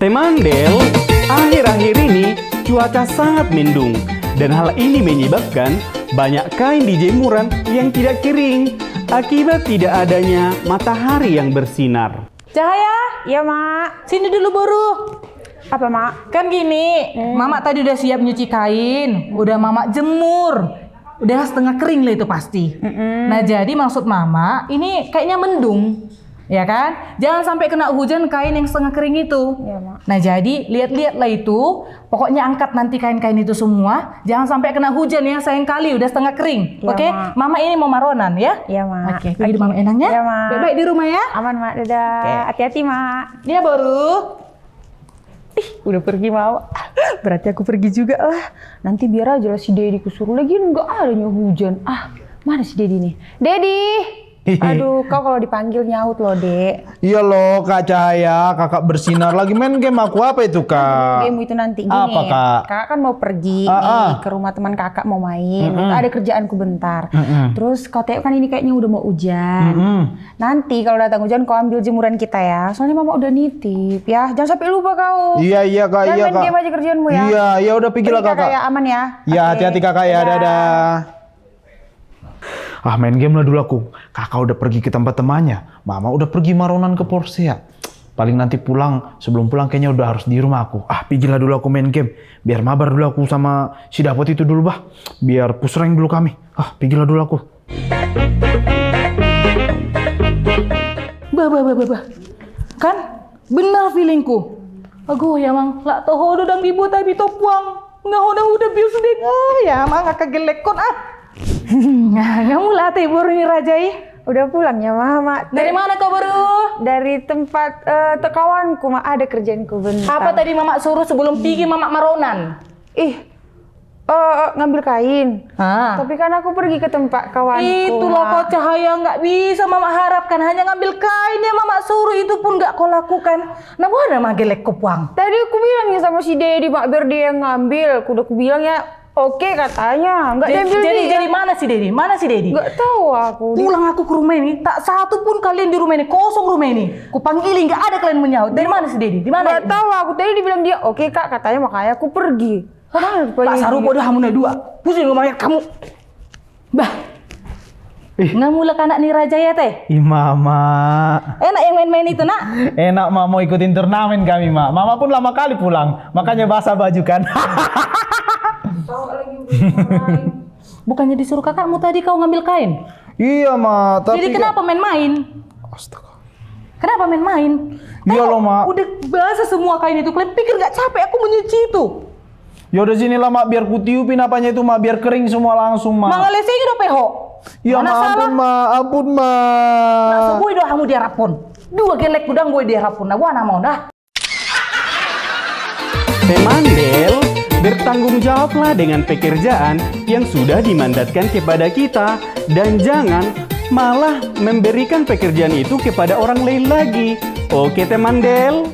Temandel, akhir-akhir ini cuaca sangat mendung dan hal ini menyebabkan banyak kain di jemuran yang tidak kering akibat tidak adanya matahari yang bersinar. Cahaya, ya mak. Sini dulu Boru. Apa mak? Kan gini, Mama tadi udah siap nyuci kain, udah Mama jemur, udah setengah kering lah itu pasti. Nah jadi maksud Mama ini kayaknya mendung. Ya kan? Jangan sampai kena hujan kain yang setengah kering itu. Ya, Mak. Nah jadi lihat-lihatlah itu. Pokoknya angkat nanti kain-kain itu semua. Jangan sampai kena hujan ya, sayang kali udah setengah kering. Ya, Oke? Mama ini mau maronan ya? Iya Mak. Oke, pergi Mama enaknya. Iya Mak. Baik-baik di rumah ya? Aman Mak, dadah. Hati-hati Mak. Dia baru. Udah pergi Mak. Berarti aku pergi juga lah. Nanti biar aja lah si Dedi kusuruh lagi nggak adanya hujan. Mana si Dedi nih? Dedi! Aduh, kau kalau dipanggil nyaut loh, Dek. Iya loh, Kak Cahaya, kakak bersinar lagi main game aku. Apa itu, Kak? Game itu nanti gini. Apa, Kak? Kakak kan mau pergi nih ke rumah teman kakak mau main. Ada kerjaanku bentar. Terus kau tengok kan ini kayaknya udah mau hujan. Nanti kalau datang hujan kau ambil jemuran kita ya. Soalnya Mama udah nitip ya. Jangan sampai lupa kau. Iya, Kak. Jangan Iya, main Kak. game aja kerjaanmu ya. Iya, udah pergilah Kakak. Ya, aman ya. Iya, hati-hati Kakak ya. Dadah. Main game lah dulu aku. Kakak udah pergi ke tempat temannya. Mama udah pergi maronan ke Porsche. Paling nanti pulang, sebelum pulang kayaknya udah harus di rumah aku. Pergilah dulu aku main game. Biar mabar dulu aku sama si Dapot itu dulu bah. Biar pusreng dulu kami. Pergilah dulu aku. Bah. Kan benar feelingku. Aduh ya mang, lak toho dang dibuat tapi topuang. Udah biasa deh. Ya mang kakak gelekon Kamu lah teh baru nih Rajai. Udah pulang ya Mama. Dari mana kau baru? Dari tempat kawanku Mak, ada kerjaanku bentar. Apa tadi Mama suruh sebelum pergi Mama maronan? Ngambil kain. Tapi kan aku pergi ke tempat kawanku. Itulah kau Cahaya, nggak bisa Mama harapkan hanya ngambil kain ya Mama suruh, itu pun nggak kau lakukan. Nah mana Mama gelek kopuang? Tadi aku bilang ya sama si Dedi Mak biar dia yang ngambil. Udah aku bilang ya. Oke katanya, nggak diambil dia. Jadi mana si Dedi? Mana si Dedi? Nggak tahu aku. Pulang aku ke rumah ini, tak satu pun kalian di rumah ini, kosong rumah ini. Kupanggilin, nggak ada kalian menyaut. Dari mana si Dedi? Di mana? Nggak tahu aku. Tadi dibilang dia, oke Kak katanya, makanya aku pergi. Pak Sarupo udah hamuna dua. Pusing rumah kamu. Bah. Nggak mulai anak nih Raja ya teh? Mama. Enak yang main-main itu nak? Enak Mak, mau ikutin turnamen kami Mak. Mama pun lama kali pulang, makanya basah baju kan. Bukannya disuruh kakakmu tadi kau ngambil kain? Iya Mak, tapi... Jadi kenapa main-main? Astaga. Kenapa main-main? Iya loh Mak. Udah basah semua kain itu. Kalian pikir gak capek aku menyuci itu? Ya udah sini lah Mak, biar ku tiupin apanya itu Mak, biar kering semua langsung Mak. Mangalese udah peho. Ya ampun Mak. Langsung gue doa kamu diharapun. Dua gelek gudang gue diharapun. Nah, wana mau dah. Temandel, bertanggung jawablah dengan pekerjaan yang sudah dimandatkan kepada kita dan jangan malah memberikan pekerjaan itu kepada orang lain lagi. Oke Temandel?